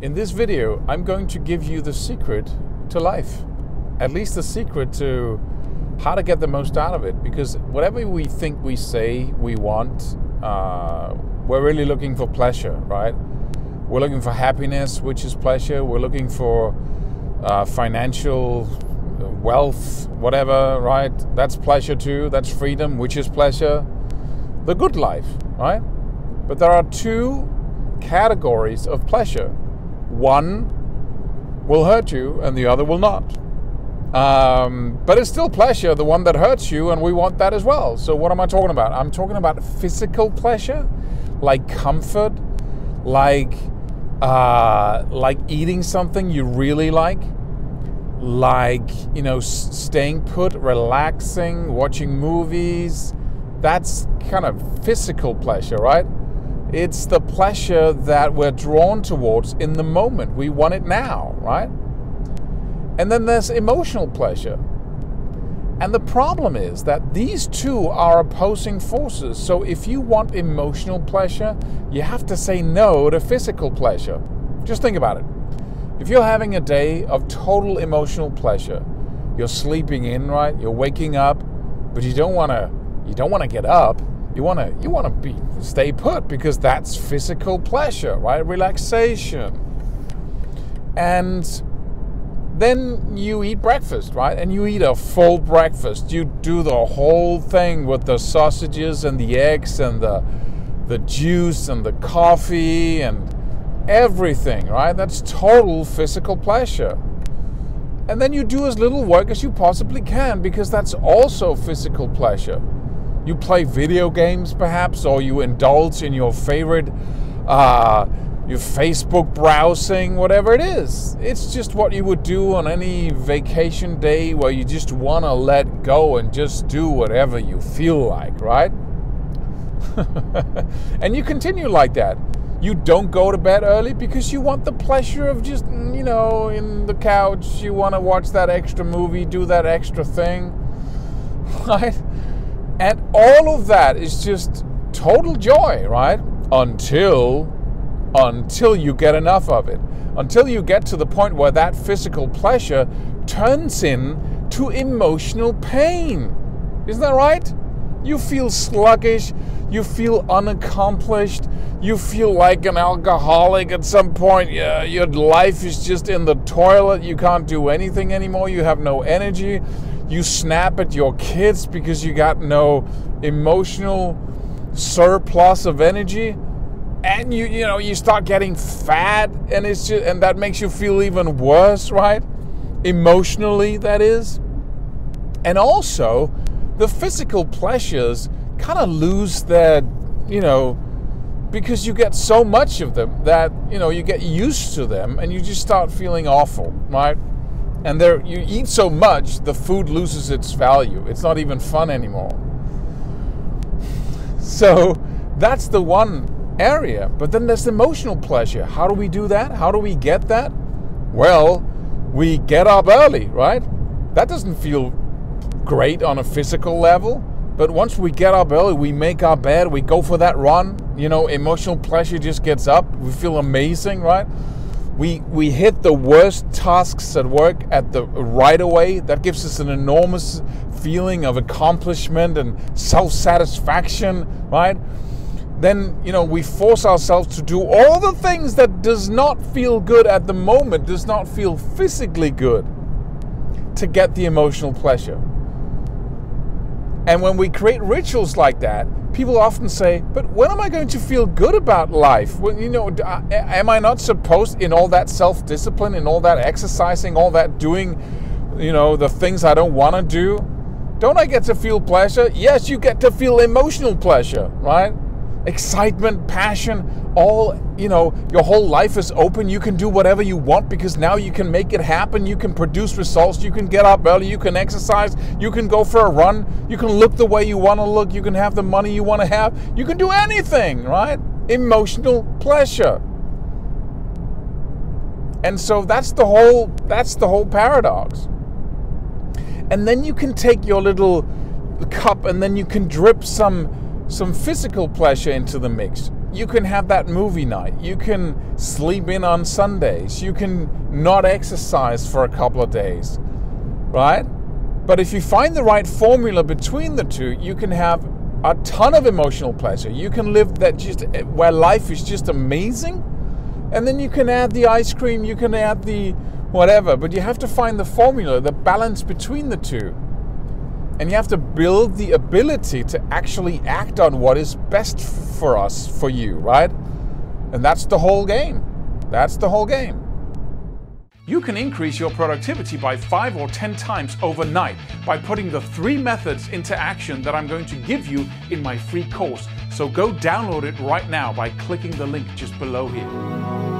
In this video, I'm going to give you the secret to life. At least the secret to how to get the most out of it. Because whatever we think we say we want, we're really looking for pleasure, right? We're looking for happiness, which is pleasure. We're looking for financial wealth, whatever, right? That's pleasure too. That's freedom, which is pleasure. The good life, right? But there are two categories of pleasure. One will hurt you and the other will not. But it's still pleasure, the one that hurts you, and we want that as well. So what am I talking about? I'm talking about physical pleasure, like comfort, like eating something you really like, staying put, relaxing, watching movies. That's kind of physical pleasure, right? It's the pleasure that we're drawn towards in the moment. We want it now, right? And then there's emotional pleasure. And the problem is that these two are opposing forces. So if you want emotional pleasure, you have to say no to physical pleasure. Just think about it. If you're having a day of total emotional pleasure, you're sleeping in, right? You're waking up, but you don't want to get up. You want to stay put, because that's physical pleasure, right? Relaxation. And then you eat breakfast, right? And you eat a full breakfast. You do the whole thing with the sausages and the eggs and the juice and the coffee and everything, right? That's total physical pleasure. And then you do as little work as you possibly can, because that's also physical pleasure. You play video games perhaps, or you indulge in your favorite your Facebook browsing, whatever it is. It's just what you would do on any vacation day where you just want to let go and just do whatever you feel like, right? And you continue like that. You don't go to bed early because you want the pleasure of just, in the couch. You want to watch that extra movie, do that extra thing, right? And all of that is just total joy, right? Until you get enough of it. Until you get to the point where that physical pleasure turns into emotional pain. Isn't that right? You feel sluggish. You feel unaccomplished. You feel like an alcoholic at some point. Yeah, your life is just in the toilet. You can't do anything anymore. You have no energy. You snap at your kids because you got no emotional surplus of energy. And you start getting fat, and and that makes you feel even worse, right? Emotionally, that is. And also, the physical pleasures kind of lose their, because you get so much of them that, you get used to them and you just start feeling awful, right? And you eat so much, the food loses its value. It's not even fun anymore. So that's the one area. But then there's emotional pleasure. How do we do that? How do we get that? Well, we get up early, right? That doesn't feel great on a physical level. But once we get up early, we make our bed, we go for that run, emotional pleasure just gets up. We feel amazing, right? We hit the worst tasks at work right away. That gives us an enormous feeling of accomplishment and self-satisfaction, right? Then, we force ourselves to do all the things that does not feel good at the moment, does not feel physically good, to get the emotional pleasure. And when we create rituals like that, people often say, but when am I going to feel good about life? Well, am I not supposed, in all that self-discipline, in all that exercising, all that doing, the things I don't want to do, don't I get to feel pleasure? Yes, you get to feel emotional pleasure, right? Excitement, passion, all, your whole life is open. You can do whatever you want because now you can make it happen. You can produce results. You can get up early. You can exercise. You can go for a run. You can look the way you want to look. You can have the money you want to have. You can do anything, right? Emotional pleasure. And so that's the whole paradox. And then you can take your little cup and then you can drip some physical pleasure into the mix. you can have that movie night. You can sleep in on Sundays. You can not exercise for a couple of days, right? But if you find the right formula between the two, you can have a ton of emotional pleasure. You can live that just where life is just amazing. And then you can add the ice cream, you can add the whatever, but you have to find the formula, the balance between the two. And you have to build the ability to actually act on what is best for us, for you, right? And that's the whole game. That's the whole game. You can increase your productivity by 5 or 10 times overnight by putting the 3 methods into action that I'm going to give you in my free course. So go download it right now by clicking the link just below here.